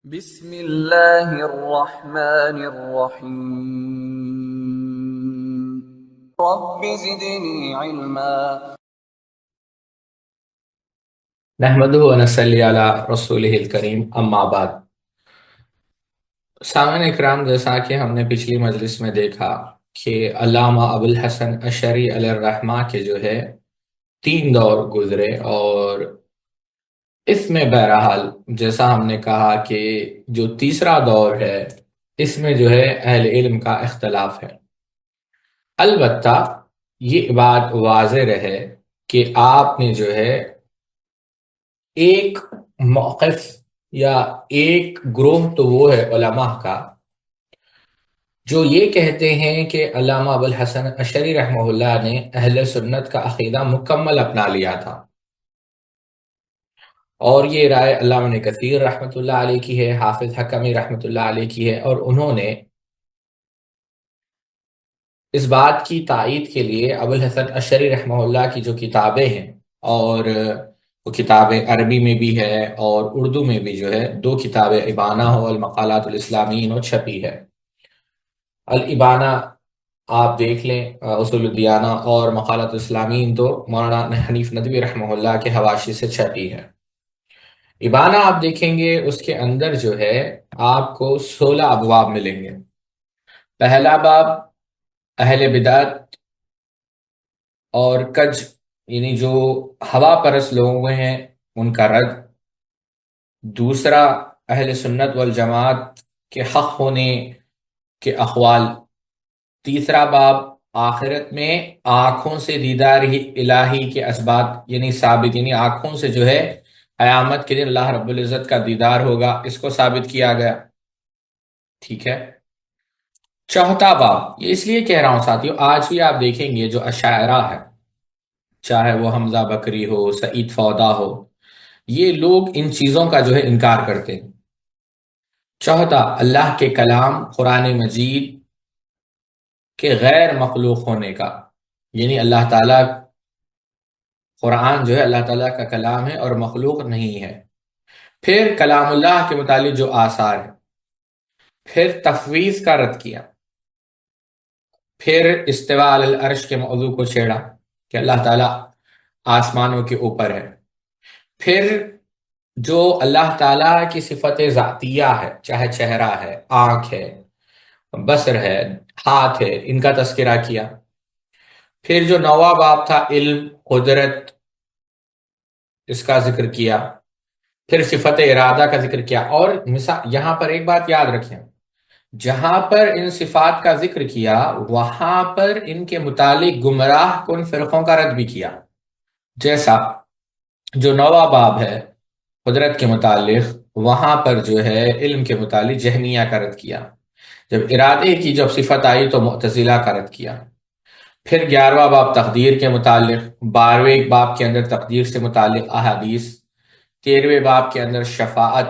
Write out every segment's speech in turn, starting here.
بسم اللہ الرحمن الرحیم رب زدنی علما۔ نحمدہ ونصلی علی رسولہ الکریم، اما بعد۔ سامعین اکرام، جیسا کہ ہم نے پچھلی مجلس میں دیکھا کہ علامہ ابوالحسن اشعری علیہ الرحمہ کے جو ہے 3 دور گزرے، اور اس میں بہرحال جیسا ہم نے کہا کہ جو تیسرا دور ہے اس میں جو ہے اہل علم کا اختلاف ہے۔ البتہ یہ بات واضح رہے کہ آپ نے جو ہے ایک موقف یا ایک گروہ تو وہ ہے علماء کا جو یہ کہتے ہیں کہ علامہ ابوالحسن اشعری رحمہ اللہ نے اہل سنت کا عقیدہ مکمل اپنا لیا تھا، اور یہ رائے علامہ ابن کثیر رحمۃ اللہ علیہ کی ہے، حافظ حکمی رحمۃ اللہ علیہ کی ہے، اور انہوں نے اس بات کی تائید کے لیے ابوالحسن اشعری رحمہ اللہ کی جو کتابیں ہیں، اور وہ کتابیں عربی میں بھی ہے اور اردو میں بھی جو ہے 2 کتابیں، ابانہ و المقالات الاسلامین و چھپی ہے۔ الابانہ آپ دیکھ لیں، اصول الدیانہ، اور مقالات الاسلامین تو مولانا حنیف ندوی رحمہ اللہ کے حواشی سے چھپی ہے۔ ابانہ آپ دیکھیں گے، اس کے اندر جو ہے آپ کو 16 ابواب ملیں گے۔ پہلا باب اہل بدعت اور کج، یعنی جو ہوا پرست لوگ ہیں ان کا رد۔ دوسرا اہل سنت والجماعت کے حق ہونے کے اقوال۔ تیسرا باب آخرت میں آنکھوں سے دیدار ہی الہی کے اسبات، یعنی ثابت، یعنی آنکھوں سے جو ہے قیامت کے دن اللہ رب العزت کا دیدار ہوگا، اس کو ثابت کیا گیا۔ ٹھیک ہے۔ چوتھا باب، یہ اس لیے کہہ رہا ہوں ساتھیو، آج بھی آپ دیکھیں گے جو اشاعرہ ہے، چاہے وہ حمزہ بکری ہو، سعید فودا ہو، یہ لوگ ان چیزوں کا جو ہے انکار کرتے ہیں۔ چوتھا، اللہ کے کلام قرآن مجید کے غیر مخلوق ہونے کا، یعنی اللہ تعالیٰ، قرآن جو ہے اللہ تعالیٰ کا کلام ہے اور مخلوق نہیں ہے۔ پھر کلام اللہ کے متعلق جو آثار ہے، پھر تفویض کا رد کیا، پھر استواء علی العرش کے موضوع کو چھیڑا کہ اللہ تعالیٰ آسمانوں کے اوپر ہے۔ پھر جو اللہ تعالیٰ کی صفت ذاتیہ ہے، چاہے چہرہ ہے، آنکھ ہے، بصر ہے، ہاتھ ہے، ان کا تذکرہ کیا۔ پھر جو نواں باب تھا علم، قدرت، اس کا ذکر کیا۔ پھر صفت ارادہ کا ذکر کیا، اور یہاں پر ایک بات یاد رکھیں، جہاں پر ان صفات کا ذکر کیا وہاں پر ان کے متعلق گمراہ کن فرقوں کا رد بھی کیا۔ جیسا جو نواں باب ہے قدرت کے متعلق، وہاں پر جو ہے علم کے متعلق جہمیہ کا رد کیا۔ جب ارادے کی جب صفت آئی تو معتزلہ کا رد کیا۔ پھر 11واں باب تقدیر کے متعلق، 12ویں باب کے اندر تقدیر سے متعلق احادیث، 13ویں باب کے اندر شفاعت،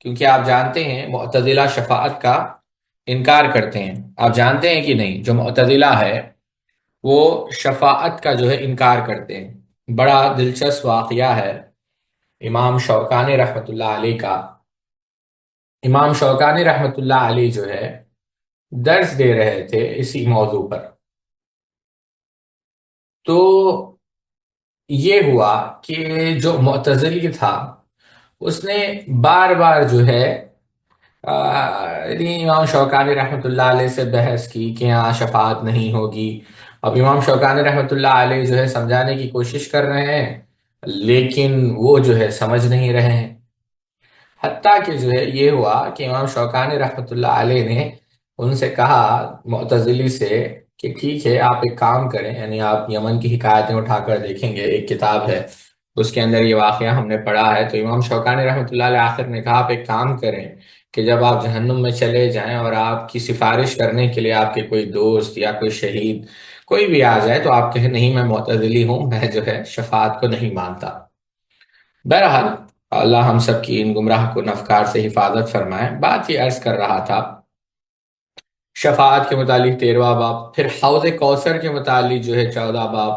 کیونکہ آپ جانتے ہیں معتزلہ شفاعت کا انکار کرتے ہیں۔ آپ جانتے ہیں کہ نہیں، جو معتزلہ ہے وہ شفاعت کا جو ہے انکار کرتے ہیں۔ بڑا دلچسپ واقعہ ہے امام شوکانی رحمۃ اللہ علیہ کا۔ امام شوکانی رحمۃ اللہ علیہ جو ہے درس دے رہے تھے اسی موضوع پر، تو یہ ہوا کہ جو معتزلی تھا اس نے بار بار جو ہے یعنی امام شوکانی رحمۃ اللہ علیہ سے بحث کی کہ یہاں شفاعت نہیں ہوگی۔ اب امام شوکانی رحمۃ اللہ علیہ جو ہے سمجھانے کی کوشش کر رہے ہیں، لیکن وہ جو ہے سمجھ نہیں رہے ہیں۔ حتیٰ کہ جو ہے یہ ہوا کہ امام شوکانی رحمۃ اللہ علیہ نے ان سے کہا، معتزلی سے، کہ ٹھیک ہے آپ ایک کام کریں، یعنی آپ یمن کی حکایتیں اٹھا کر دیکھیں گے، ایک کتاب ہے اس کے اندر یہ واقعہ ہم نے پڑھا ہے۔ تو امام شوکانی رحمۃ اللہ علیہ آخر نے کہا آپ ایک کام کریں کہ جب آپ جہنم میں چلے جائیں اور آپ کی سفارش کرنے کے لیے آپ کے کوئی دوست یا کوئی شہید کوئی بھی آ جائے تو آپ کہیں نہیں میں معتزلی ہوں، میں جو ہے شفاعت کو نہیں مانتا۔ بہرحال اللہ ہم سب کی ان گمراہ کن افکار سے حفاظت فرمائے۔ بات یہ عرض کر رہا تھا شفاعت کے متعلق 13واں باب، پھر حوض کوثر کے متعلق جو ہے 14 باب،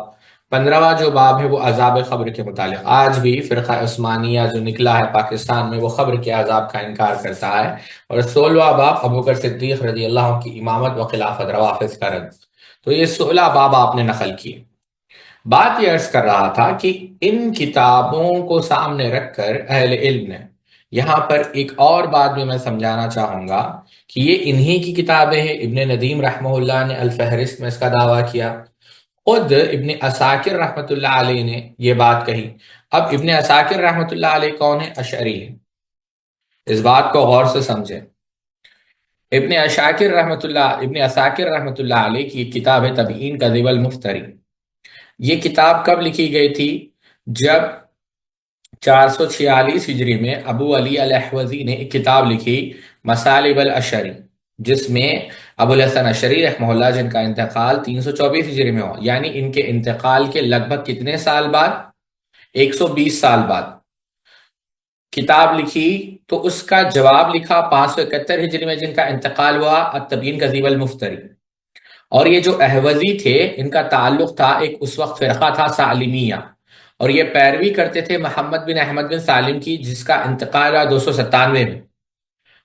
15واں جو باب ہے وہ عذاب قبر کے متعلق. آج بھی فرقہ عثمانیہ جو نکلا ہے پاکستان میں وہ قبر کے عذاب کا انکار کرتا ہے. اور 16واں باب ابوبکر صدیق رضی اللہ عنہ کی امامت و خلافت، روافض کا رد. تو یہ 16 باب آپ نے نقل کیے. بات یہ عرض کر رہا تھا کہ ان کتابوں کو سامنے رکھ کر اہل علم نے یہاں پر ایک اور بات بھی میں سمجھانا چاہوں گا کہ یہ انہی کی کتابیں ہیں. ابن ندیم رحمہ اللہ نے الفہرست میں اس کا دعویٰ کیا. خود ابن عساکر رحمۃ اللہ علیہ نے یہ بات کہی. اب ابن عساکر رحمۃ اللہ علیہ کون ہے؟ اشعری ہے. اس بات کو غور سے سمجھیں. ابن عساکر رحمۃ اللہ علیہ کی ایک کتاب ہے تبیین کذب المفتری. یہ کتاب کب لکھی گئی تھی؟ جب 446 ہجری میں ابو علی الاحوزی نے ایک کتاب لکھی مصالب الاشری، جس میں ابو الحسن اشعری رحمہ اللہ جن کا انتقال 324 ہجری میں ہو، یعنی ان کے انتقال کے لگ بھگ کتنے سال بعد؟ 120 سال بعد کتاب لکھی. تو اس کا جواب لکھا 571 ہجری میں جن کا انتقال ہوا، التبیین کذب المفتری. اور یہ جو احوزی تھے ان کا تعلق تھا، ایک اس وقت فرقہ تھا سالمیہ، اور یہ پیروی کرتے تھے محمد بن احمد بن سالم کی، جس کا انتقال ہوا 297 میں.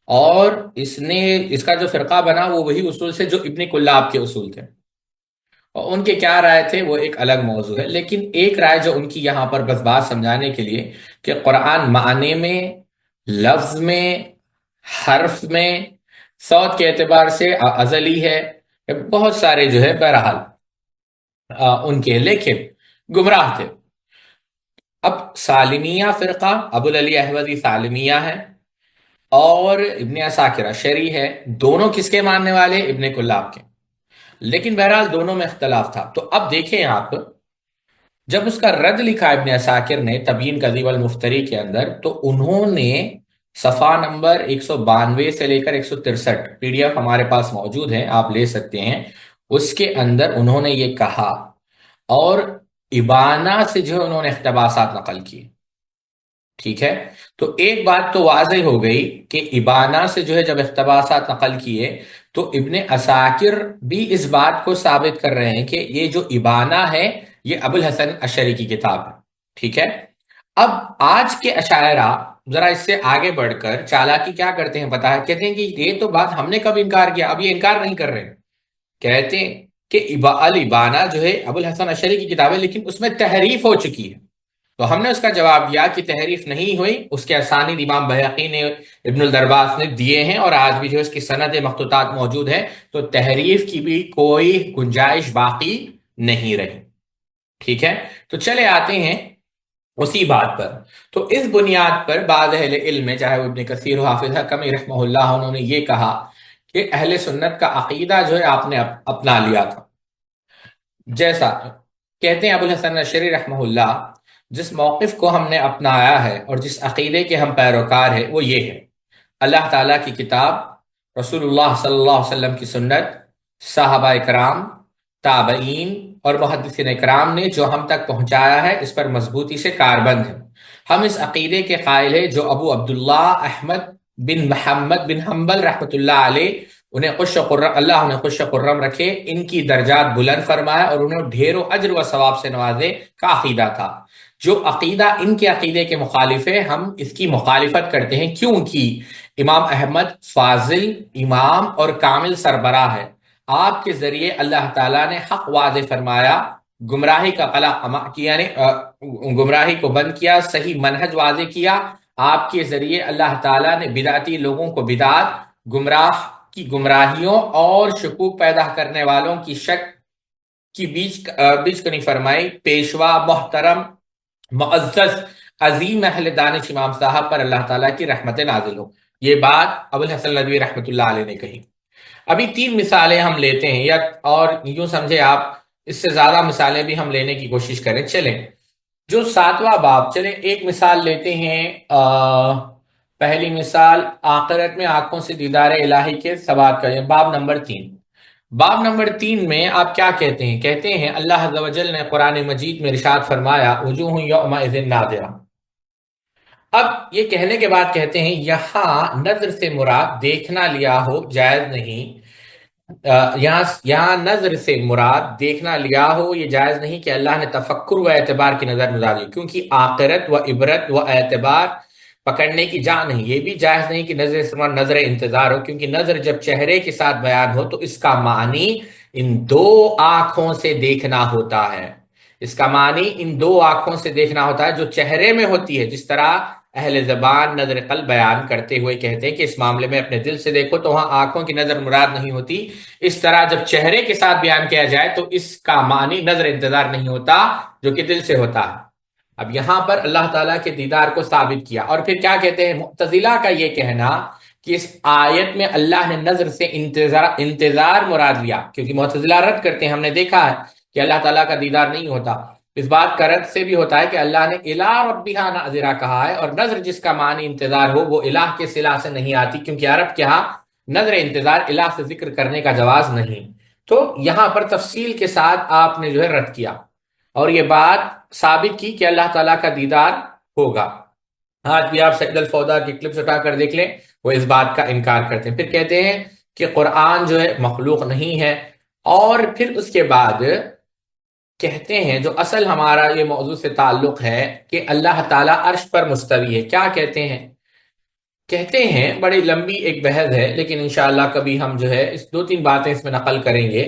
اور اس کا جو فرقہ بنا وہ وہی اصول سے جو ابن کلاب کے اصول تھے. اور ان کے کیا رائے تھے وہ ایک الگ موضوع ہے، لیکن ایک رائے جو ان کی یہاں پر بس بات سمجھانے کے لیے کہ قرآن معنی میں، لفظ میں، حرف میں، صوت کے اعتبار سے ازلی ہے. بہت سارے جو ہے بہرحال ان کے، لیکن گمراہ تھے. اب سالمیہ فرقہ، ابو علی احوزی سالمیہ ہے اور ابن عساکر اشعری ہے. دونوں کس کے ماننے والے؟ ابن کلاب کے. لیکن بہرحال دونوں میں اختلاف تھا. تو اب دیکھیں آپ، جب اس کا رد لکھا ابن عساکر نے تبیین کذب المفتری کے اندر، تو انہوں نے صفحہ نمبر 192 سے لے کر 163 پی ڈی ایف ہمارے پاس موجود ہیں، آپ لے سکتے ہیں. اس کے اندر انہوں نے یہ کہا، اور ابانہ سے جو انہوں نے اقتباسات نقل کیے. ٹھیک ہے، تو ایک بات تو واضح ہو گئی کہ ابانہ سے جو ہے جب اقتباسات نقل کیے تو ابن عساکر بھی اس بات کو ثابت کر رہے ہیں کہ یہ جو ابانہ ہے یہ ابو الحسن اشعری کی کتاب ہے. ٹھیک ہے. اب آج کے اشاعرہ ذرا اس سے آگے بڑھ کر چالاکی کیا کرتے ہیں پتا ہے؟ کہتے ہیں کہ یہ تو بات ہم نے کب انکار کیا، اب یہ انکار نہیں کر رہے. کہتے ہیں کہ الابانہ جو ہے ابو الحسن اشعری کی کتاب ہے، لیکن اس میں تحریف ہو چکی ہے. تو ہم نے اس کا جواب دیا کہ تحریف نہیں ہوئی، اس کے اسانید امام بہقی نے، ابن الدرباس نے دیے ہیں، اور آج بھی جو اس کی سند مخطوطات موجود ہیں. تو تحریف کی بھی کوئی گنجائش باقی نہیں رہی. ٹھیک ہے، تو چلے آتے ہیں اسی بات پر. تو اس بنیاد پر بعض اہل علم میں، چاہے وہ ابن کثیر و حافظ حکمی رحمہ اللہ، انہوں نے یہ کہا کہ اہل سنت کا عقیدہ جو ہے آپ نے اپنا لیا تھا. جیسا کہتے ہیں ابو الحسن اشعری رحمہ اللہ، جس موقف کو ہم نے اپنایا ہے اور جس عقیدے کے ہم پیروکار ہیں وہ یہ ہے: اللہ تعالیٰ کی کتاب، رسول اللہ صلی اللہ علیہ وسلم کی سنت، صحابہ کرام، تابعین اور محدثین کرام نے جو ہم تک پہنچایا ہے اس پر مضبوطی سے کاربند ہے. ہم اس عقیدے کے قائل ہیں جو ابو عبداللہ احمد بن محمد بن حنبل رحمۃ اللہ علیہ، اللہ انہیں خوش خرم رکھے، ان کی درجات بلند فرمائے اور انہیں ڈھیروں اجر و ثواب سے نوازے کا عقیدہ تھا. جو عقیدہ ان کے عقیدے کے مخالف ہے ہم اس کی مخالفت کرتے ہیں، کیونکہ امام احمد فاضل امام اور کامل سربراہ ہے. آپ کے ذریعے اللہ تعالیٰ نے حق واضح فرمایا، گمراہی کا قلع یعنی گمراہی کو بند کیا، صحیح منہج واضح کیا. آپ کے ذریعے اللہ تعالیٰ نے بدعتی لوگوں کو بدعت، گمراہ کی گمراہیوں اور شکوک پیدا کرنے والوں کی شک کی بیچ کنی فرمائی. پیشوا محترم معزز عظیم اہل دانش امام صاحب پر اللہ تعالیٰ کی رحمت نازل ہو. یہ بات ابو الحسن ندوی رحمۃ اللہ علیہ نے کہی. ابھی 3 مثالیں ہم لیتے ہیں، یا اور یوں سمجھے آپ اس سے زیادہ مثالیں بھی ہم لینے کی کوشش کریں. چلیں جو 7واں باب، چلیں ایک مثال لیتے ہیں. پہلی مثال آخرت میں آنکھوں سے دیدار الہی کے ثبات کا، باب نمبر 3. باب نمبر 3 میں آپ کیا کہتے ہیں؟ کہتے ہیں اللہ عز و جل نے قرآن مجید میں ارشاد فرمایا وجوہ یومئذ ناظرہ. اب یہ کہنے کے بعد کہتے ہیں یہاں نظر سے مراد دیکھنا لیا ہو جائز نہیں، یہاں نظر سے مراد دیکھنا لیا ہو، یہ جائز نہیں کہ اللہ نے تفکر و اعتبار کی نظر مراد لی، کیونکہ آخرت و عبرت و اعتبار پکڑنے کی جا نہیں۔ یہ بھی جائز نہیں کہ نظر سے مراد نظر انتظار ہو، کیونکہ نظر جب چہرے کے ساتھ بیان ہو تو اس کا معنی ان دو آنکھوں سے دیکھنا ہوتا ہے۔ اس کا معنی ان دو آنکھوں سے دیکھنا ہوتا ہے جو چہرے میں ہوتی ہے، جس طرح اہل زبان نظر قلب بیان کرتے ہوئے کہتے ہیں کہ اس معاملے میں اپنے دل سے دیکھو، تو وہاں آنکھوں کی نظر مراد نہیں ہوتی۔ اس طرح جب چہرے کے ساتھ بیان کیا جائے تو اس کا معنی نظر انتظار نہیں ہوتا جو کہ دل سے ہوتا ہے۔ اب یہاں پر اللہ تعالیٰ کے دیدار کو ثابت کیا، اور پھر کیا کہتے ہیں معتزلہ کا یہ کہنا کہ اس آیت میں اللہ نے نظر سے انتظار مراد لیا، کیونکہ معتزلہ رد کرتے ہیں، ہم نے دیکھا ہے کہ اللہ تعالیٰ کا دیدار نہیں ہوتا۔ اس بات کا رد سے بھی ہوتا ہے کہ اللہ نے الہ ربها ناظرہ کہا ہے، اور نظر جس کا معنی انتظار ہو وہ الہ کے صلہ سے نہیں آتی، کیونکہ عرب کے ہاں نظر انتظار الہ سے ذکر کرنے کا جواز نہیں۔ تو یہاں پر تفصیل کے ساتھ آپ نے جو ہے رد کیا اور یہ بات ثابت کی کہ اللہ تعالیٰ کا دیدار ہوگا۔ آج بھی آپ سید الفودا کی کلپس اٹھا کر دیکھ لیں، وہ اس بات کا انکار کرتے ہیں، پھر کہتے ہیں کہ قرآن جو ہے مخلوق نہیں ہے، اور پھر اس کے بعد کہتے ہیں جو اصل ہمارا یہ موضوع سے تعلق ہے کہ اللہ تعالیٰ عرش پر مستوی ہے۔ کیا کہتے ہیں؟ کہتے ہیں، بڑی لمبی ایک بحث ہے لیکن انشاءاللہ کبھی ہم جو ہے اس دو تین باتیں اس میں نقل کریں گے۔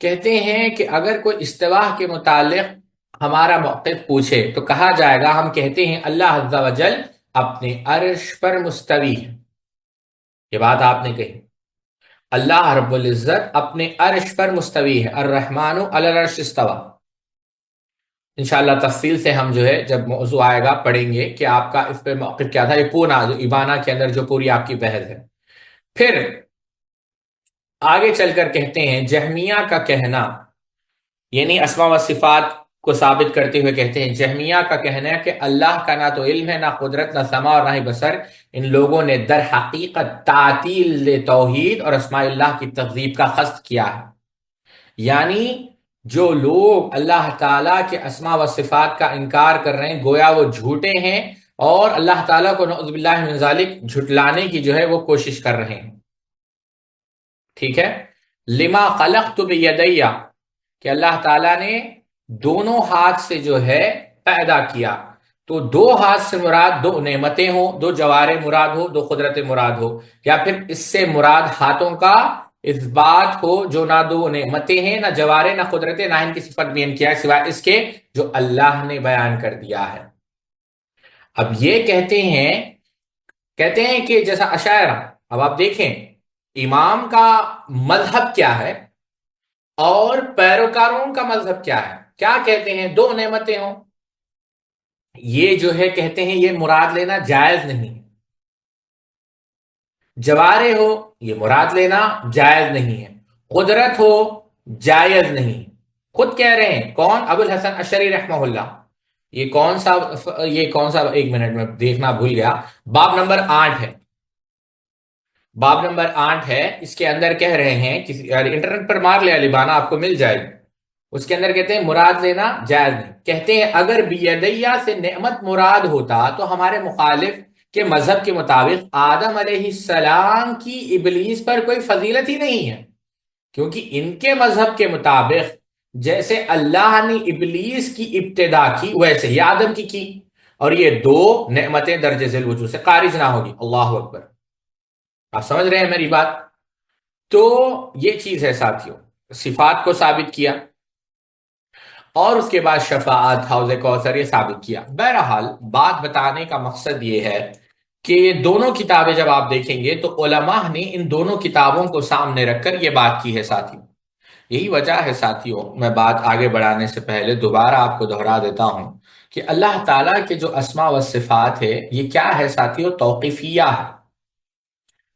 کہتے ہیں کہ اگر کوئی استوا کے متعلق ہمارا موقف پوچھے تو کہا جائے گا، ہم کہتے ہیں اللہ عز و جل اپنے عرش پر مستوی ہے، یہ بات آپ نے کہی۔ اللہ رب العزت اپنے عرش پر مستوی ہے، الرحمن علی العرش استوى۔ انشاءاللہ تفصیل سے ہم جو ہے جب موضوع آئے گا پڑھیں گے کہ آپ کا اس پہ موقف کیا تھا، یہ پورا جو ایبانا کے اندر جو پوری آپ کی بحث ہے۔ پھر آگے چل کر کہتے ہیں جہمیہ کا کہنا، یعنی اسماء و صفات کو ثابت کرتے ہوئے کہتے ہیں جہمیہ کا کہنا ہے کہ اللہ کا نہ تو علم ہے، نہ قدرت، نہ سمع اور نہ ہی بصر۔ ان لوگوں نے در حقیقت تعطیل توحید اور اسماء اللہ کی تکذیب کا قصد کیا ہے۔ یعنی جو لوگ اللہ تعالیٰ کے اسماء و صفات کا انکار کر رہے ہیں گویا وہ جھوٹے ہیں، اور اللہ تعالیٰ کو نعوذ باللہ من ذالک جھٹلانے کی جو ہے وہ کوشش کر رہے ہیں۔ ٹھیک ہے، لما خلقت بیدیہ، کہ اللہ تعالیٰ نے دونوں ہاتھ سے جو ہے پیدا کیا، تو دو ہاتھ سے مراد دو نعمتیں ہوں، دو جوارے مراد ہو، دو قدرت مراد ہو، یا پھر اس سے مراد ہاتھوں کا اس بات ہو جو نہ دو نعمتیں ہیں، نہ جوارے، نہ قدرتیں، نہ ان کی صفت بیان کیا ہے سوائے اس کے جو اللہ نے بیان کر دیا ہے۔ اب یہ کہتے ہیں کہ جیسا اشاعرہ، اب آپ دیکھیں امام کا مذہب کیا ہے اور پیروکاروں کا مذہب کیا ہے۔ کیا کہتے ہیں؟ دو نعمتیں ہوں، یہ جو ہے کہتے ہیں یہ مراد لینا جائز نہیں۔ جوارے ہو، یہ مراد لینا جائز نہیں ہے۔ قدرت ہو، جائز نہیں۔ خود کہہ رہے ہیں، کون؟ ابو الحسن اشعری رحمہ اللہ۔ یہ کون سا ایک منٹ میں دیکھنا بھول گیا، باب نمبر 8 ہے، باب نمبر 8 ہے، اس کے اندر کہہ رہے ہیں، انٹرنیٹ پر مار لیا لبانا آپ کو مل جائے گی، اس کے اندر کہتے ہیں مراد لینا جائز نہیں۔ کہتے ہیں اگر بیدیہ سے نعمت مراد ہوتا تو ہمارے مخالف کے مذہب کے مطابق آدم علیہ السلام کی ابلیس پر کوئی فضیلت ہی نہیں ہے، کیونکہ ان کے مذہب کے مطابق جیسے اللہ نے ابلیس کی ابتدا کی ویسے ہی آدم کی، اور یہ دو نعمتیں درجہ ذیل وجود سے خارج نہ ہوگی۔ اللہ اکبر، آپ سمجھ رہے ہیں میری بات؟ تو یہ چیز ہے ساتھیوں، صفات کو ثابت کیا اور اس کے بعد شفاعت، حوض کوثر، یہ ثابت کیا۔ بہرحال بات بتانے کا مقصد یہ ہے کہ یہ دونوں کتابیں جب آپ دیکھیں گے تو علماء نے ان دونوں کتابوں کو سامنے رکھ کر یہ بات کی ہے ساتھیوں۔ یہی وجہ ہے ساتھیوں، میں بات آگے بڑھانے سے پہلے دوبارہ آپ کو دہرا دیتا ہوں کہ اللہ تعالیٰ کے جو اسماء و صفات ہے یہ کیا ہے ساتھیوں؟ توقیفیہ ہے۔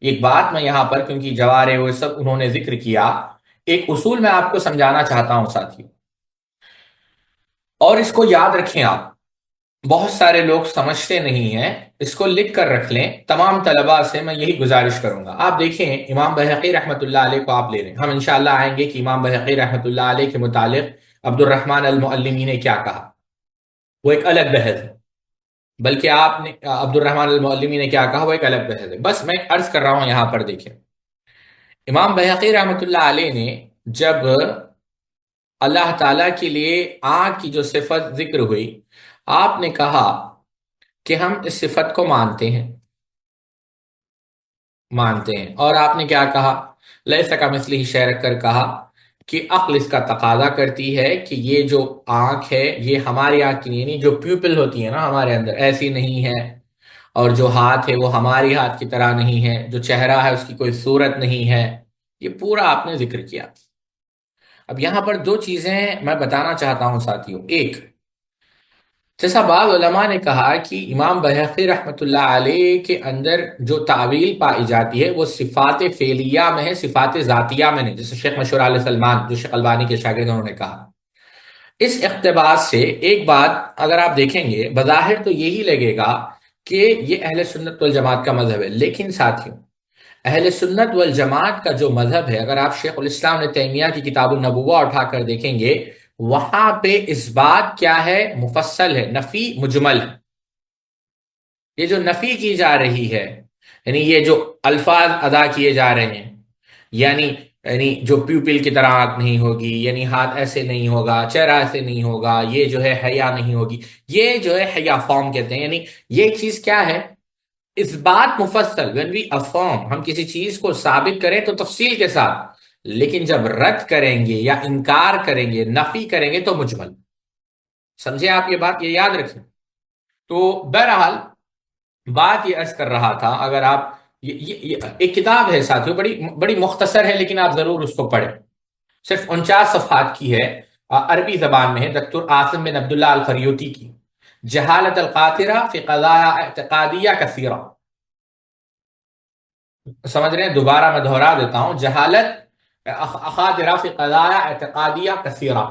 ایک بات میں یہاں پر، کیونکہ جوارے وہ سب انہوں نے ذکر کیا، ایک اصول میں آپ کو سمجھانا چاہتا ہوں ساتھیوں، اور اس کو یاد رکھیں آپ، بہت سارے لوگ سمجھتے نہیں ہیں، اس کو لکھ کر رکھ لیں۔ تمام طلباء سے میں یہی گزارش کروں گا۔ آپ دیکھیں امام بہقی رحمۃ اللہ علیہ کو آپ لے لیں، ہم انشاءاللہ آئیں گے کہ امام بہقی رحمۃ اللہ علیہ کے متعلق عبد الرحمن المعلمی نے کیا کہا، وہ ایک الگ بحث ہے، بلکہ آپ نے عبد الرحمن المعلمی نے کیا کہا وہ ایک الگ بحث ہے۔ بس میں عرض کر رہا ہوں یہاں پر دیکھیں، امام بہقی رحمۃ اللہ علیہ نے جب اللہ تعالیٰ کے لیے آنکھ کی جو صفت ذکر ہوئی، آپ نے کہا کہ ہم اس صفت کو مانتے ہیں اور آپ نے کیا کہا؟ لیس کمثلہ شیء رکھ کر کہا کہ عقل اس کا تقاضا کرتی ہے کہ یہ جو آنکھ ہے یہ ہماری آنکھ کی نہیں، یعنی جو پیوپل ہوتی ہے نا ہمارے اندر ایسی نہیں ہے، اور جو ہاتھ ہے وہ ہماری ہاتھ کی طرح نہیں ہے، جو چہرہ ہے اس کی کوئی صورت نہیں ہے۔ یہ پورا آپ نے ذکر کیا۔ اب یہاں پر دو چیزیں میں بتانا چاہتا ہوں ساتھیوں۔ ایک، جیسا بعض علماء نے کہا کہ امام بہقی رحمۃ اللہ علیہ کے اندر جو تعویل پائی جاتی ہے وہ صفات فعلیہ میں ہے، صفات ذاتیہ میں نہیں، جیسے شیخ مشہور علیہ سلمان جو شیخ البانی کے شاگرد ہیں، انہوں نے کہا۔ اس اقتباس سے ایک بات اگر آپ دیکھیں گے، بظاہر تو یہی لگے گا کہ یہ اہل سنت والجماعت کا مذہب ہے، لیکن ساتھیوں اہل سنت والجماعت کا جو مذہب ہے، اگر آپ شیخ الاسلام ابن تیمیہ کی کتاب النبوہ اٹھا کر دیکھیں گے، وہاں پہ اس بات کیا ہے؟ مفصل ہے، نفی مجمل ہے۔ یہ جو نفی کی جا رہی ہے، یعنی یہ جو الفاظ ادا کیے جا رہے ہیں، یعنی جو پیوپل کی طرح آنکھ نہیں ہوگی، یعنی ہاتھ ایسے نہیں ہوگا، چہرہ ایسے نہیں ہوگا، یہ جو ہے حیا نہیں ہوگی، یہ جو ہے حیا فارم کہتے ہیں، یعنی یہ چیز کیا ہے؟ اس بات مفصل، when we affirm، ہم کسی چیز کو ثابت کریں تو تفصیل کے ساتھ، لیکن جب رد کریں گے یا انکار کریں گے، نفی کریں گے تو مجمل۔ سمجھے آپ یہ بات؟ یہ یاد رکھیں۔ تو بہرحال بات یہ عرض کر رہا تھا، اگر آپ یہ ایک کتاب ہے ساتھیوں، بڑی بڑی مختصر ہے، لیکن آپ ضرور اس کو پڑھیں، صرف 49 صفحات کی ہے، عربی زبان میں ہے، دکتور عاصم بن عبداللہ الخریوطی کی، جہالت القاطرہ فی قضایا اعتقادیہ کثیرہ۔ سمجھ رہے ہیں؟ دوبارہ میں دہرا دیتا ہوں، جہالت اخاطرہ فی قضایا اعتقادیہ کثیرہ۔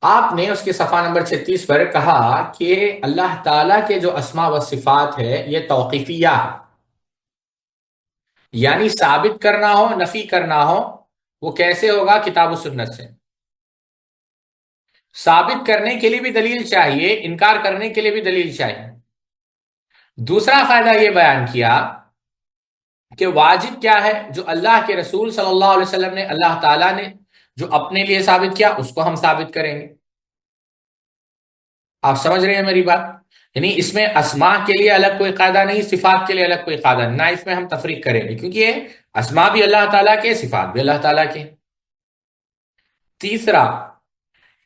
آپ نے اس کے صفحہ نمبر 36 پر کہا کہ اللہ تعالیٰ کے جو اسماء و صفات ہے یہ توقیفیہ ہے، یعنی ثابت کرنا ہو نفی کرنا ہو، وہ کیسے ہوگا؟ کتاب و سنت سے۔ ثابت کرنے کے لیے بھی دلیل چاہیے، انکار کرنے کے لیے بھی دلیل چاہیے۔ دوسرا فائدہ یہ بیان کیا کہ واجب کیا ہے؟ جو اللہ کے رسول صلی اللہ علیہ وسلم نے، اللہ تعالیٰ نے جو اپنے لیے ثابت کیا اس کو ہم ثابت کریں گے۔ آپ سمجھ رہے ہیں میری بات؟ یعنی اس میں اسماء کے لیے الگ کوئی قاعدہ نہیں، صفات کے لیے الگ کوئی قاعدہ نہیں، نہ اس میں ہم تفریق کریں گے، کیونکہ یہ اسماء بھی اللہ تعالیٰ کے، صفات بھی اللہ تعالیٰ کے۔ تیسرا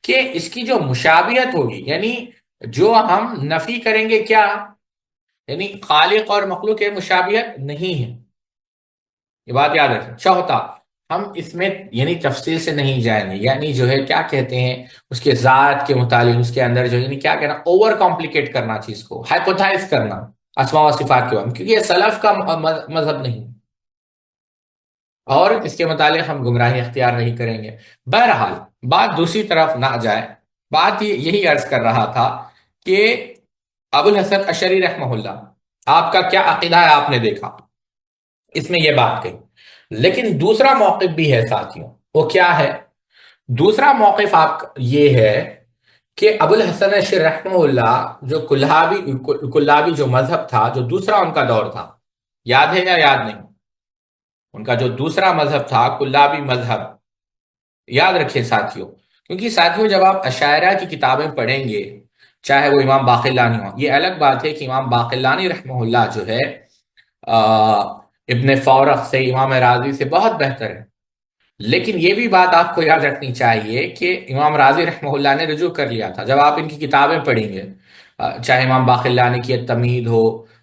کہ اس کی جو مشابہت ہوگی، یعنی جو ہم نفی کریں گے کیا؟ یعنی خالق اور مخلوق کے مشابہت نہیں ہے، یہ بات یاد رکھیں۔ چوتھا، ہم اس میں یعنی تفصیل سے نہیں جائیں گے، یعنی جو ہے کیا کہتے ہیں اس کے ذات کے متعلق، اس کے اندر جو یعنی کیا کہنا، اوور کمپلیکیٹ کرنا چیز کو، ہائپوتھائز کرنا اسماء و صفات کے بارے میں، کیونکہ یہ سلف کا مذہب نہیں، اور اس کے متعلق ہم گمراہی اختیار نہیں کریں گے۔ بہرحال بات دوسری طرف نہ جائے، بات یہی عرض کر رہا تھا کہ ابو الحسن اشعری رحمہ اللہ، آپ کا کیا عقیدہ ہے آپ نے دیکھا، اس میں یہ بات کہی، لیکن دوسرا موقف بھی ہے ساتھیوں، وہ کیا ہے؟ دوسرا موقف آپ یہ ہے کہ ابو الحسن اشعری رحمہ اللہ جو کلابی جو مذہب تھا، جو دوسرا ان کا دور تھا، یاد ہے یا یاد نہیں؟ ان کا جو دوسرا مذہب تھا کلابی مذہب، یاد رکھیں ساتھیوں، کیونکہ ساتھیوں جب آپ اشاعرہ کی کتابیں پڑھیں گے، چاہے وہ امام باقلانی ہو، یہ الگ بات ہے کہ امام باقلانی رحمہ اللہ جو ہے ابن فورخ سے، امام راضی سے بہت بہتر ہے، لیکن یہ بھی بات آپ کو یاد رکھنی چاہیے کہ امام راضی رحمہ اللہ نے رجوع کر لیا تھا۔ جب آپ ان کی کتابیں پڑھیں گے، چاہے امام باقلانی کی التمہید ہو،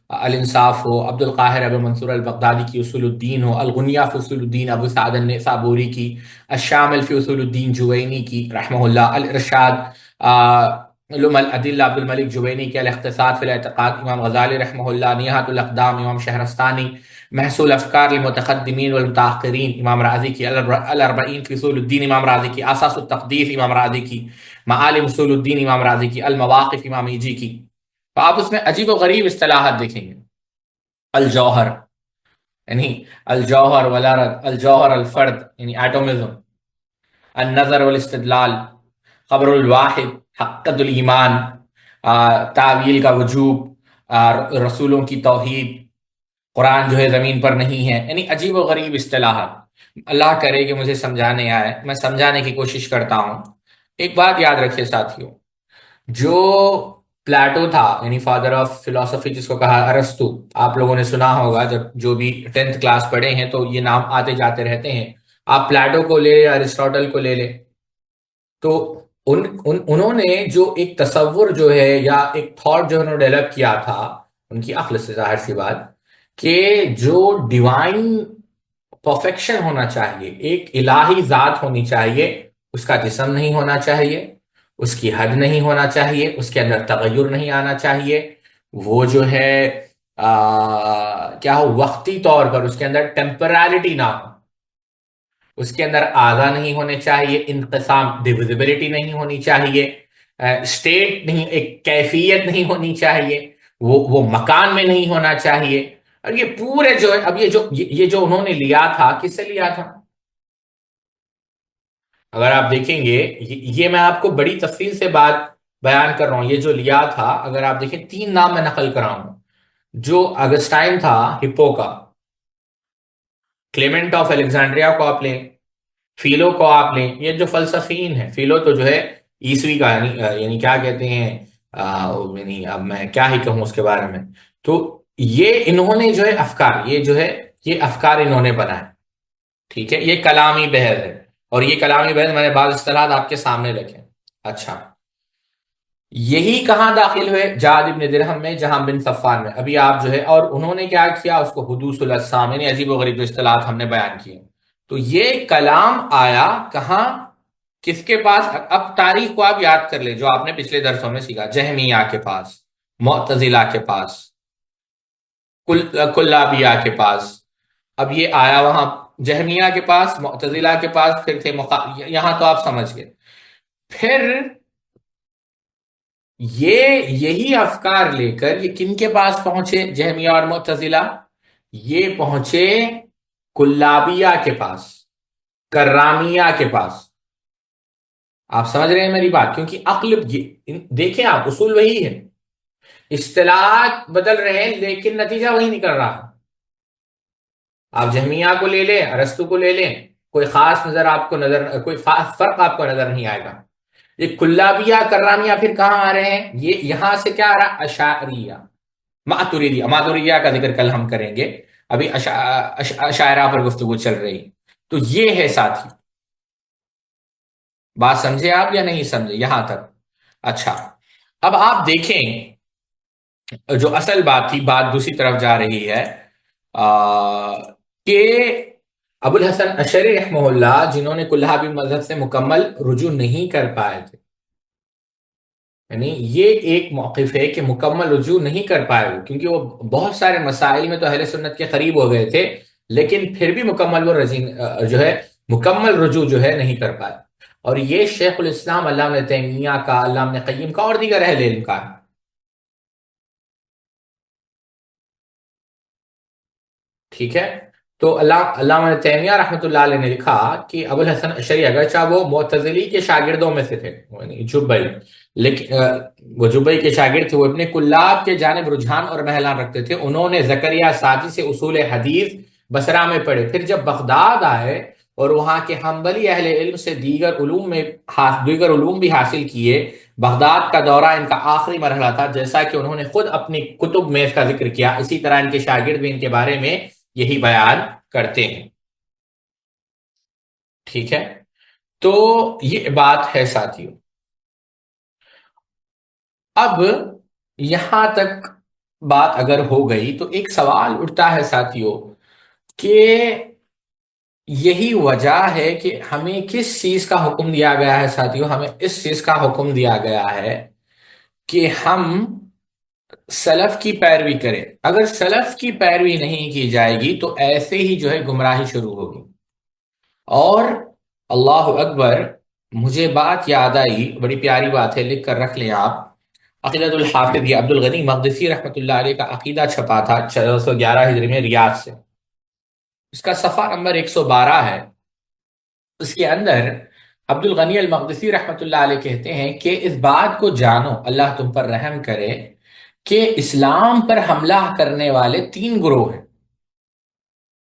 الانصاف ہو، عبد القاہر ابو منصور البغدادی کی اصول الدین ہو، الغنیہ فی اصول الدین ابو سعد النسابوری کی، الشامل فی اصول الدین جوینی کی رحمہ اللہ، الارشاد علوم الادلہ عبد الملک جوینی کے، الاقتصاد فی الاعتقاد امام غزالی رحمہ اللہ، نہایت الاقدام امام شہرستانی، محصول افکار المتقدمین والمتاخرین امام راضی کی، الاربعین فی اصول الدین امام راضی کی، اساس التقدیر امام راضی کی، معالم اصول الدین امام راضی کی، المواقف امام ایجی کی۔ تو آپ اس میں عجیب و غریب اصطلاحات دیکھیں گے، الجوہر یعنی الجوہر والارد، الجوہر الفرد یعنی ایٹومزم، النظر والاستدلال، خبر الواحد، حقیقت الایمان، تعویل کا وجوب، رسولوں کی توحید، قرآن جو ہے زمین پر نہیں ہے، یعنی عجیب و غریب اصطلاحات۔ اللہ کرے کہ مجھے سمجھانے آئے، میں سمجھانے کی کوشش کرتا ہوں۔ ایک بات یاد رکھیے ساتھیوں، جو پلاٹو تھا، یعنی فادر آف فلاسفی جس کو کہا ارسطو، آپ لوگوں نے سنا ہوگا، جب جو بھی 10th کلاس پڑھے ہیں تو یہ نام آتے جاتے رہتے ہیں۔ آپ پلاٹو کو لے یا ارسطوٹل کو لے لیں، تو انہوں نے جو ایک تصور جو ہے یا ایک تھاٹ جو انہوں نے ڈیولپ کیا تھا، ان کی عقل سے ظاہر سی بات، کہ جو ڈیوائن پرفیکشن ہونا چاہیے، ایک الہی ذات ہونی چاہیے، اس کا جسم نہیں ہونا چاہیے، اس کی حد نہیں ہونا چاہیے، اس کے اندر تغیر نہیں آنا چاہیے، وہ جو ہے کیا ہو، وقتی طور پر اس کے اندر ٹیمپرالٹی نہ ہو، اس کے اندر اعضا نہیں ہونے چاہیے، انقسام ڈیویزیبلٹی نہیں ہونی چاہیے، اسٹیٹ نہیں، ایک کیفیت نہیں ہونی چاہیے، وہ مکان میں نہیں ہونا چاہیے۔ اور یہ پورے جو ہے، اب یہ جو انہوں نے لیا تھا، کس سے لیا تھا؟ اگر آپ دیکھیں گے، یہ میں آپ کو بڑی تفصیل سے بات بیان کر رہا ہوں، یہ جو لیا تھا، اگر آپ دیکھیں 3 نام میں نقل کر رہا ہوں، جو اگسٹائن تھا ہپو کا، کلیمنٹ آف الیگزینڈریا کو آپ لیں، فیلو کو آپ لیں، یہ جو فلسفین ہیں، فیلو تو جو ہے عیسوی کا، یعنی کیا کہتے ہیں، یعنی اب میں کیا ہی کہوں اس کے بارے میں، تو یہ انہوں نے جو ہے افکار، یہ جو ہے یہ افکار انہوں نے بنائے، ٹھیک ہے، یہ کلامی بحث ہے، اور یہ کلامی بحث میں نے بعض اصطلاحات آپ کے سامنے رکھے۔ اچھا، یہی کہاں داخل ہوئے؟ جعد ابن درہم میں، جہاں بن صفان میں، ابھی آپ جو ہے، اور انہوں نے کیا کیا، اس کو حدوث الاجسام، یعنی عجیب و غریب اصطلاحات ہم نے بیان کیے۔ تو یہ کلام آیا کہاں، کس کے پاس؟ اب تاریخ کو آپ یاد کر لیں، جو آپ نے پچھلے درسوں میں سیکھا، جہمیہ کے پاس، معتزلہ کے پاس، کلابیہ کے پاس۔ اب یہ آیا وہاں جہمیہ کے پاس، معتزلہ کے پاس، پھر تھے یہاں تو آپ سمجھ گئے۔ پھر یہی افکار لے کر یہ کن کے پاس پہنچے، جہمیہ اور معتزلہ؟ یہ پہنچے کلابیہ کے پاس، کرامیہ کے پاس۔ آپ سمجھ رہے ہیں میری بات؟ کیونکہ عقل، دیکھیں آپ، اصول وہی ہے، اصطلاحات بدل رہے ہیں لیکن نتیجہ وہی نکل رہا ہے۔ آپ جہمیہ کو لے لیں، ارسطو کو لے لیں، کوئی خاص نظر آپ کو نظر، کوئی خاص فرق آپ کو نظر نہیں آئے گا۔ یہ کلابیہ کرامیہ پھر کہاں آ رہے ہیں؟ یہ یہاں سے کیا آ رہا؟ اشاعریہ، ماتوریدیہ کا ذکر کل ہم کریں گے، ابھی اشاعرہ پر گفتگو چل رہی۔ تو یہ ہے ساتھی، بات سمجھے آپ یا نہیں سمجھے یہاں تک؟ اچھا، اب آپ دیکھیں، جو اصل بات تھی، بات دوسری طرف جا رہی ہے، کہ ابو الحسن اشعری رحمہ اللہ، جنہوں نے کلابی مذہب سے مکمل رجوع نہیں کر پائے تھے، یعنی یہ ایک موقف ہے کہ مکمل رجوع نہیں کر پائے وہ، کیونکہ وہ بہت سارے مسائل میں تو اہل سنت کے قریب ہو گئے تھے، لیکن پھر بھی مکمل وہ جو ہے مکمل رجوع جو ہے نہیں کر پائے۔ اور یہ شیخ الاسلام علامہ ابن تیمیہ کا، علامہ ابن قیم کا، اور دیگر اہل علم کا ہے، ٹھیک ہے۔ تو علامہ ابن تیمیہ رحمۃ اللہ علیہ نے لکھا کہ ابو الحسن اشعری اگرچہ وہ معتزلی کے شاگردوں میں سے تھے، یعنی جبئی، لیکن وہ جبئی کے شاگرد تھے، وہ ابن کلاب کے جانب رجحان اور میلان رکھتے تھے۔ انہوں نے زکریا ساجی سے اصول حدیث بصرہ میں پڑھے، پھر جب بغداد آئے اور وہاں کے حنبلی اہل علم سے دیگر علوم بھی حاصل کیے۔ بغداد کا دورہ ان کا آخری مرحلہ تھا، جیسا کہ انہوں نے خود اپنی کتب میں اس کا ذکر کیا، اسی طرح ان کے شاگرد بھی ان کے بارے میں یہی بیان کرتے ہیں، ٹھیک ہے۔ تو یہ بات ہے ساتھیوں۔ اب یہاں تک بات اگر ہو گئی تو ایک سوال اٹھتا ہے ساتھیوں، کہ یہی وجہ ہے کہ ہمیں کس چیز کا حکم دیا گیا ہے ساتھیوں؟ ہمیں اس چیز کا حکم دیا گیا ہے کہ ہم سلف کی پیروی کریں۔ اگر سلف کی پیروی نہیں کی جائے گی تو ایسے ہی جو ہے گمراہی شروع ہوگی۔ اور اللہ اکبر، مجھے بات یاد آئی، بڑی پیاری بات ہے، لکھ کر رکھ لیں آپ، عقیدۃ الحافظ، یہ عبد الغنی مقدسی رحمۃ اللہ علیہ کا عقیدہ چھپا تھا 1411 ہجری میں ریاض سے، اس کا صفحہ نمبر 112 ہے۔ اس کے اندر عبد الغنی المقدسی رحمۃ اللہ علیہ کہتے ہیں کہ اس بات کو جانو، اللہ تم پر رحم کرے، کہ اسلام پر حملہ کرنے والے 3 گروہ ہیں،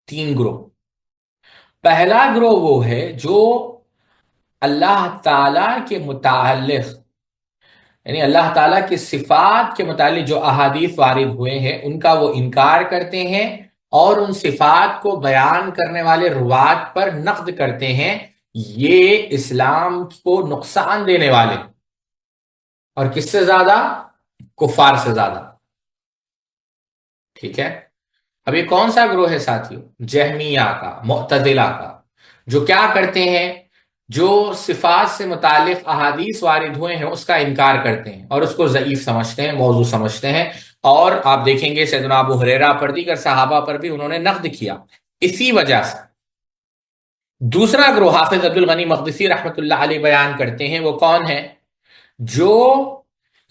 3 گروہ۔ پہلا گروہ وہ ہے جو اللہ تعالی کے متعلق، یعنی اللہ تعالیٰ کی صفات کے متعلق جو احادیث وارد ہوئے ہیں ان کا وہ انکار کرتے ہیں، اور ان صفات کو بیان کرنے والے روات پر نقد کرتے ہیں۔ یہ اسلام کو نقصان دینے والے، اور کس سے زیادہ؟ کفار سے زیادہ۔ ٹھیک ہے، اب یہ کون سا گروہ ہے ساتھیو؟ جہمیہ کا، معتزلہ کا، جو کیا کرتے ہیں؟ جو صفات سے متعلق احادیث وارد ہوئے ہیں اس کا انکار کرتے ہیں، اور اس کو ضعیف سمجھتے ہیں، موضوع سمجھتے ہیں۔ اور آپ دیکھیں گے سیدنا ابو ہریرہ پر دیگر صحابہ پر بھی انہوں نے نقد کیا اسی وجہ سے۔ دوسرا گروہ حافظ عبد الغنی مقدسی رحمۃ اللہ علیہ بیان کرتے ہیں، وہ کون ہے؟ جو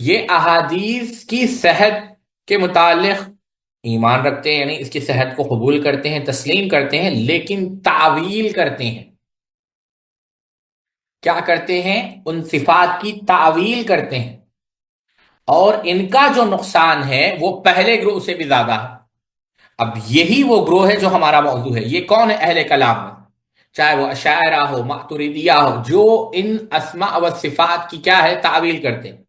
یہ احادیث کی صحت کے متعلق ایمان رکھتے ہیں، یعنی اس کی صحت کو قبول کرتے ہیں، تسلیم کرتے ہیں، لیکن تعویل کرتے ہیں۔ کیا کرتے ہیں؟ ان صفات کی تعویل کرتے ہیں، اور ان کا جو نقصان ہے وہ پہلے گروہ سے بھی زیادہ ہے۔ اب یہی وہ گروہ ہے جو ہمارا موضوع ہے۔ یہ کون ہے؟ اہل کلام میں، چاہے وہ اشاعرہ ہو، ماتریدیہ ہو، جو ان اسماء و صفات کی کیا ہے؟ تعویل کرتے ہیں۔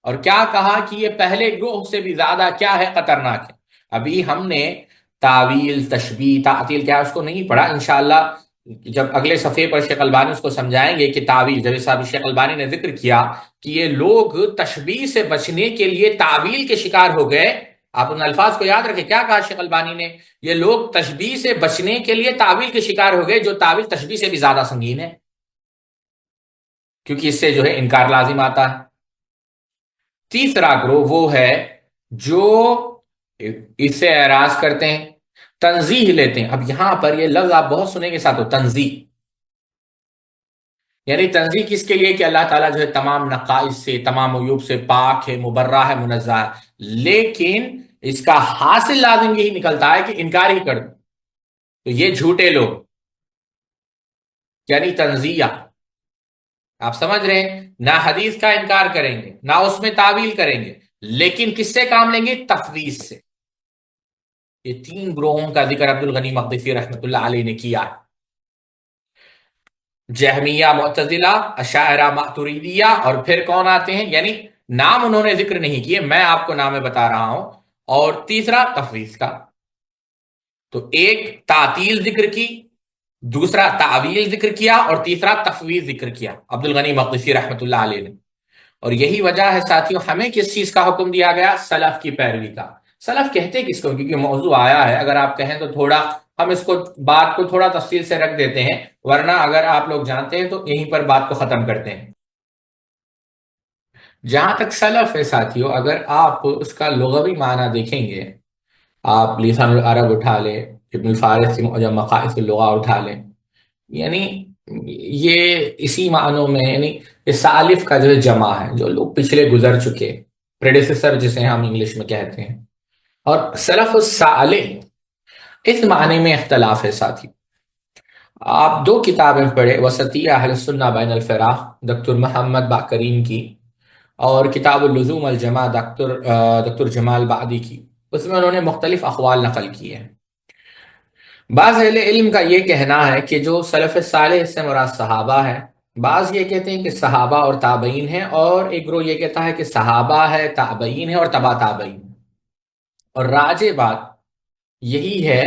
اور کیا کہا کہ یہ پہلے گروہ سے بھی زیادہ کیا ہے؟ خطرناک ہے۔ ابھی ہم نے تعویل، تشبیہ، تعطیل کیا اس کو نہیں پڑھا، انشاءاللہ جب اگلے صفحے پر شیخ البانی اس کو سمجھائیں گے کہ تعویل، جب صاحب شیخ البانی نے ذکر کیا کہ یہ لوگ تشبیہ سے بچنے کے لیے تعویل کے شکار ہو گئے۔ آپ ان الفاظ کو یاد رکھیں، کیا کہا شیخ البانی نے؟ یہ لوگ تشبیہ سے بچنے کے لیے تعویل کے شکار ہو گئے، جو تعویل تشبیہ سے بھی زیادہ سنگین ہے، کیونکہ اس سے جو ہے انکار لازم آتا ہے۔ تیسرا گروہ وہ ہے جو اس سے اعراض کرتے ہیں، تنزیہ لیتے ہیں۔ اب یہاں پر یہ لفظ آپ بہت سنیں گے ساتھوں، تنزیہ، یعنی تنزیہ کس کے لیے؟ کہ اللہ تعالیٰ جو ہے تمام نقائص سے، تمام عیوب سے پاک ہے، مبرہ ہے، منزہ ہے، لیکن اس کا حاصل لازم یہی نکلتا ہے کہ انکار ہی کر دو، تو یہ جھوٹے لوگ، یعنی تنزیہ۔ آپ سمجھ رہے ہیں؟ نہ حدیث کا انکار کریں گے، نہ اس میں تعویل کریں گے، لیکن کس سے کام لیں گے؟ تفویض سے۔ یہ تین گروہوں کا ذکر عبد الغنی مقدسی رحمۃ اللہ علیہ نے کیا ہے، جہمیہ، معتزلہ، اشاعرہ، ماتریدیہ، اور پھر کون آتے ہیں؟ یعنی نام انہوں نے ذکر نہیں کیے، میں آپ کو نام بتا رہا ہوں۔ اور تیسرا تفویض کا، تو ایک تعطیل ذکر کی، دوسرا تعویل ذکر کیا، اور تیسرا تفویض ذکر کیا عبد الغنی مقدسی رحمۃ اللہ علیہ نے۔ اور یہی وجہ ہے ساتھیوں ہمیں کس چیز کا حکم دیا گیا؟ سلف کی پیروی کا۔ سلف کہتے کس کو؟ کیونکہ موضوع آیا ہے، اگر آپ کہیں تو تھوڑا ہم اس کو بات کو تھوڑا تفصیل سے رکھ دیتے ہیں، ورنہ اگر آپ لوگ جانتے ہیں تو یہیں پر بات کو ختم کرتے ہیں۔ جہاں تک سلف ہے ساتھیوں، اگر آپ اس کا لغوی معنی دیکھیں گے، آپ لسان العرب اٹھا لیں، ابن الفارس کی معجم مقاصد اللغہ اٹھا لیں، یعنی یہ اسی معنوں میں، یعنی یہ سالف کا جو جمع ہے، جو لوگ پچھلے گزر چکے، پریڈیسیسر جسے ہم انگلش میں کہتے ہیں۔ اور سلف الصالح اس معنی میں اختلاف ہے ساتھی۔ آپ دو کتابیں پڑھیں، وسطیہ اہل السنہ بین الفراق دکتر محمد باقرین کی، اور کتاب اللزوم الجماع دکتر جمال بعدی کی، اس میں انہوں نے مختلف اقوال نقل کیے ہیں۔ بعض اہل علم کا یہ کہنا ہے کہ جو سلف صالح سے مراد صحابہ ہے، بعض یہ کہتے ہیں کہ صحابہ اور تابعین ہیں، اور ایک گروہ یہ کہتا ہے کہ صحابہ ہے، تابعین ہے، اور تبا تابعین۔ اور راجح بات یہی ہے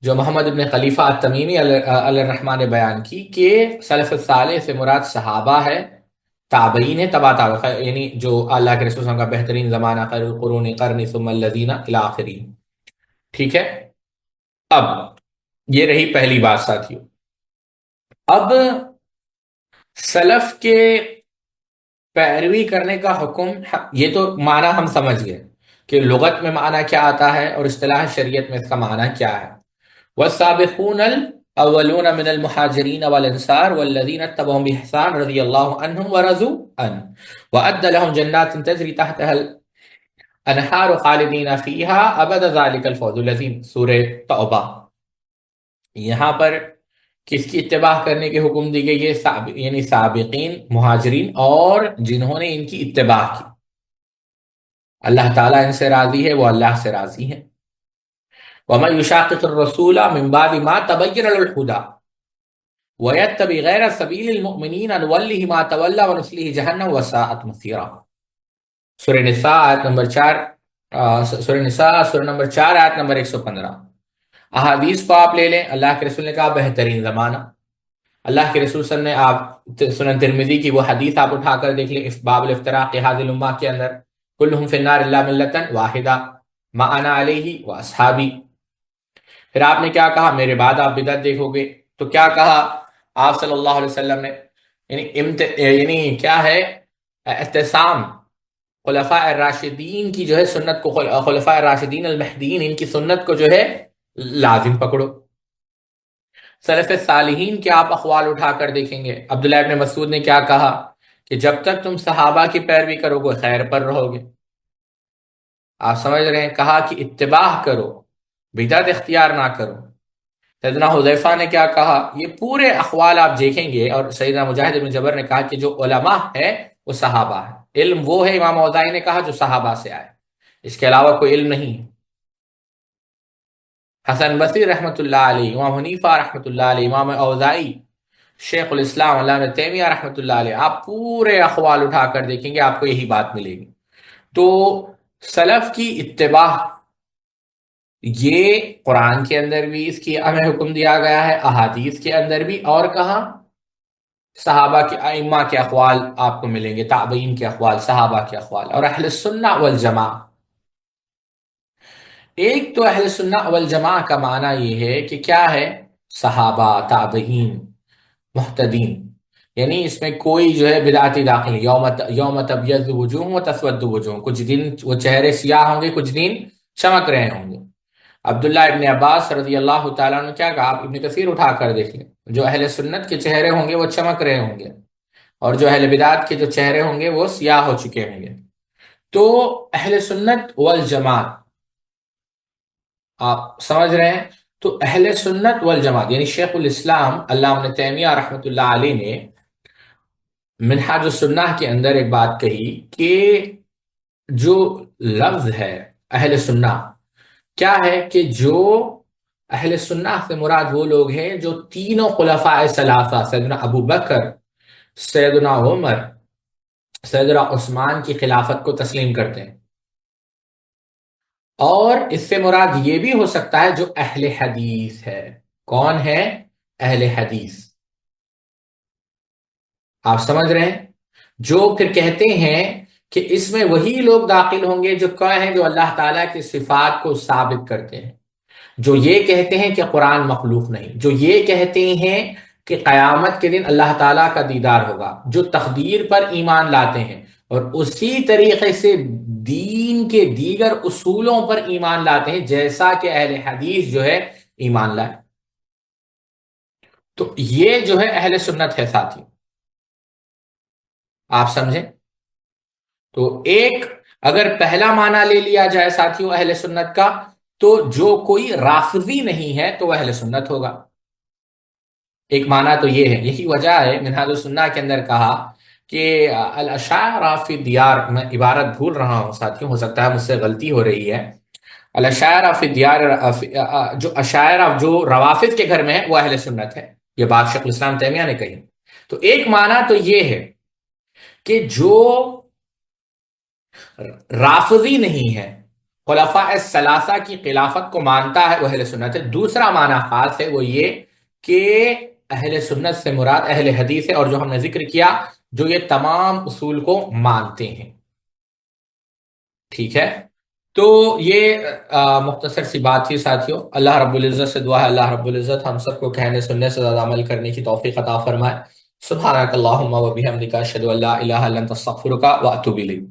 جو محمد ابن خلیفہ التمیمی علیہ الرحمٰن نے بیان کی، کہ سلف صالح سے مراد صحابہ ہے، تابعین ہے، تبا تابعین، یعنی جو اللہ کے رسول صلی اللہ علیہ وسلم کا بہترین زمانہ، خیر القرون قرنی ثم الذین الی آخری۔ ٹھیک ہے، اب یہ رہی پہلی بات ساتھیوں۔ اب سلف کے پیروی کرنے کا حکم، یہ تو معنی ہم سمجھ گئے کہ لغت میں معنی کیا آتا ہے، اور اصطلاح شریعت میں اس کا معنی کیا ہے۔ والسابقون الاولون من المہاجرین والانصار والذین اتبعهم بإحسان رضی اللہ عنہم ورضوا عنہ وأعد لهم جنات تجری تحتها الانہار خالدین فیہا ابد ذلک الفوز العظیم، سورہ توبہ۔ یہاں پر کس کی اتباع کرنے کے حکم دی گئی ہے؟ یعنی سابقین، مہاجرین، اور جنہوں نے ان کی اتباع کی۔ اللہ تعالیٰ ان سے راضی ہے، وہ اللہ سے راضی ہے۔ وَمَن يُشَاقِقِ الرَّسُولَ مِن بَعْدِ مَا تَبَيَّنَ لَهُ الْهُدَىٰ وَيَتَّبِعْ غَيْرَ سَبِيلِ الْمُؤْمِنِينَ نُوَلِّهِ مَا تَوَلَّىٰ وَنُصْلِهِ جَهَنَّمَ وَسَاءَتْ مَصِيرًا۔ سورہ نساء آیت نمبر 4، سورہ نساء سورہ نمبر 4 آیت نمبر 115۔ احادیث کو آپ لے لیں، اللہ کے رسول نے کہا بہترین زمانہ۔ اللہ کے رسول صلی اللہ علیہ وسلم نے، آپ سنن ترمذی کی وہ حدیث آپ اٹھا کر دیکھ لیں، اس باب الافتراق هذه الامہ کے اندر، کلہم فی النار الا ملۃ واحدہ ما انا علیہ واصحابی۔ پھر آپ نے کیا کہا؟ میرے بعد آپ بدعت دیکھو گے۔ تو کیا کہا آپ صلی اللہ علیہ وسلم نے؟ یعنی کیا ہے؟ احتسام خلفاء الراشدین کی جو ہے سنت کو، خلفاء الراشدین المہدیین، ان کی سنت کو جو ہے لازم پکڑو۔ سلف صالحین کے آپ اقوال اٹھا کر دیکھیں گے، عبداللہ ابن مسعود نے کیا کہا کہ جب تک تم صحابہ کی پیروی کرو گے خیر پر رہو گے۔ آپ سمجھ رہے ہیں؟ کہا کہ اتباع کرو، بدعت اختیار نہ کرو۔ سیدنا حذیفہ نے کیا کہا؟ یہ پورے اقوال آپ دیکھیں گے، اور سیدنا مجاہد بن جبر نے کہا کہ جو علماء ہے وہ صحابہ ہے، علم وہ ہے، امام اوزاعی نے کہا، جو صحابہ سے آئے، اس کے علاوہ کوئی علم نہیں ہے۔ حسن بصری رحمۃ اللہ علیہ، امام حنیفہ رحمۃ اللہ علیہ، امام اوزاعی، شیخ الاسلام علامہ تیمیہ رحمۃ اللہ علیہ، آپ پورے اقوال اٹھا کر دیکھیں گے آپ کو یہی بات ملے گی۔ تو سلف کی اتباع، یہ قرآن کے اندر بھی اس کی ہمیں حکم دیا گیا ہے، احادیث کے اندر بھی، اور کہاں؟ صحابہ کے ائمہ کے اقوال آپ کو ملیں گے، تابعین کے اقوال، صحابہ کے اقوال، اور اہل سنہ والجماعہ۔ ایک تو اہل سنہ والجماعہ کا معنی یہ ہے کہ کیا ہے؟ صحابہ، تابعین، محتدین، یعنی اس میں کوئی جو ہے بدعتی داخل نہیں۔ یوم تبیض وجوہ و تسود وجوہ، کچھ دن وہ چہرے سیاہ ہوں گے، کچھ دن چمک رہے ہوں گے۔ عبداللہ ابن عباس رضی اللہ تعالیٰ نے کیا کہا؟ آپ ابن کثیر اٹھا کر دیکھ لیں، جو اہل سنت کے چہرے ہوں گے وہ چمک رہے ہوں گے، اور جو اہل بدعت کے جو چہرے ہوں گے وہ سیاہ ہو چکے ہوں گے۔ تو اہل سنت والجماعت، آپ سمجھ رہے ہیں؟ تو اہل سنت والجماعت یعنی شیخ الاسلام علامہ ابن تیمیہ رحمۃ اللہ علیہ نے منہاج السنہ کے اندر ایک بات کہی کہ جو لفظ ہے اہل سنہ، کیا ہے کہ جو اہل سنہ سے مراد وہ لوگ ہیں جو تینوں خلفاء ثلاثہ، سیدنا ابو بکر، سیدنا عمر، سیدنا عثمان کی خلافت کو تسلیم کرتے ہیں۔ اور اس سے مراد یہ بھی ہو سکتا ہے جو اہل حدیث ہے۔ کون ہے؟ اہل حدیث۔ آپ سمجھ رہے ہیں؟ جو پھر کہتے ہیں کہ اس میں وہی لوگ داخل ہوں گے جو کیا ہیں؟ جو اللہ تعالیٰ کی صفات کو ثابت کرتے ہیں، جو یہ کہتے ہیں کہ قرآن مخلوق نہیں، جو یہ کہتے ہیں کہ قیامت کے دن اللہ تعالیٰ کا دیدار ہوگا، جو تقدیر پر ایمان لاتے ہیں، اور اسی طریقے سے دین کے دیگر اصولوں پر ایمان لاتے ہیں جیسا کہ اہل حدیث جو ہے ایمان لائے۔ تو یہ جو ہے اہل سنت ہے ساتھی، آپ سمجھیں؟ تو ایک اگر پہلا معنی لے لیا جائے ساتھیوں اہل سنت کا، تو جو کوئی رافضی نہیں ہے تو وہ اہل سنت ہوگا۔ ایک معنی تو یہ ہے، یہی وجہ ہے منہاج السنہ کے اندر کہا کہ الاشاعرہ فی دیار، میں عبارت بھول رہا ہوں ساتھیوں، ہو سکتا ہے مجھ سے غلطی ہو رہی ہے، الاشاعرہ فی دیار، جو اشاعرہ جو روافض کے گھر میں ہے وہ اہل سنت ہے، یہ بات شیخ الاسلام تیمیہ نے کہی۔ تو ایک معنی تو یہ ہے کہ جو رافضی نہیں ہے، خلفاء الثلاثہ کی خلافت کو مانتا ہے، وہ اہل سنت ہے۔ دوسرا معنی خاص ہے، وہ یہ کہ اہل سنت سے مراد اہل حدیث ہے، اور جو ہم نے ذکر کیا جو یہ تمام اصول کو مانتے ہیں۔ ٹھیک ہے؟ تو یہ مختصر سی بات تھی ساتھیوں۔ اللہ رب العزت سے دعا ہے اللہ رب العزت ہم سب کو کہنے سننے سے زیادہ عمل کرنے کی توفیق عطا فرمائے۔ سبحانک اللہم و بحمدک، اشہد ان لا الہ الا انت، استغفرک و اتوب الیک۔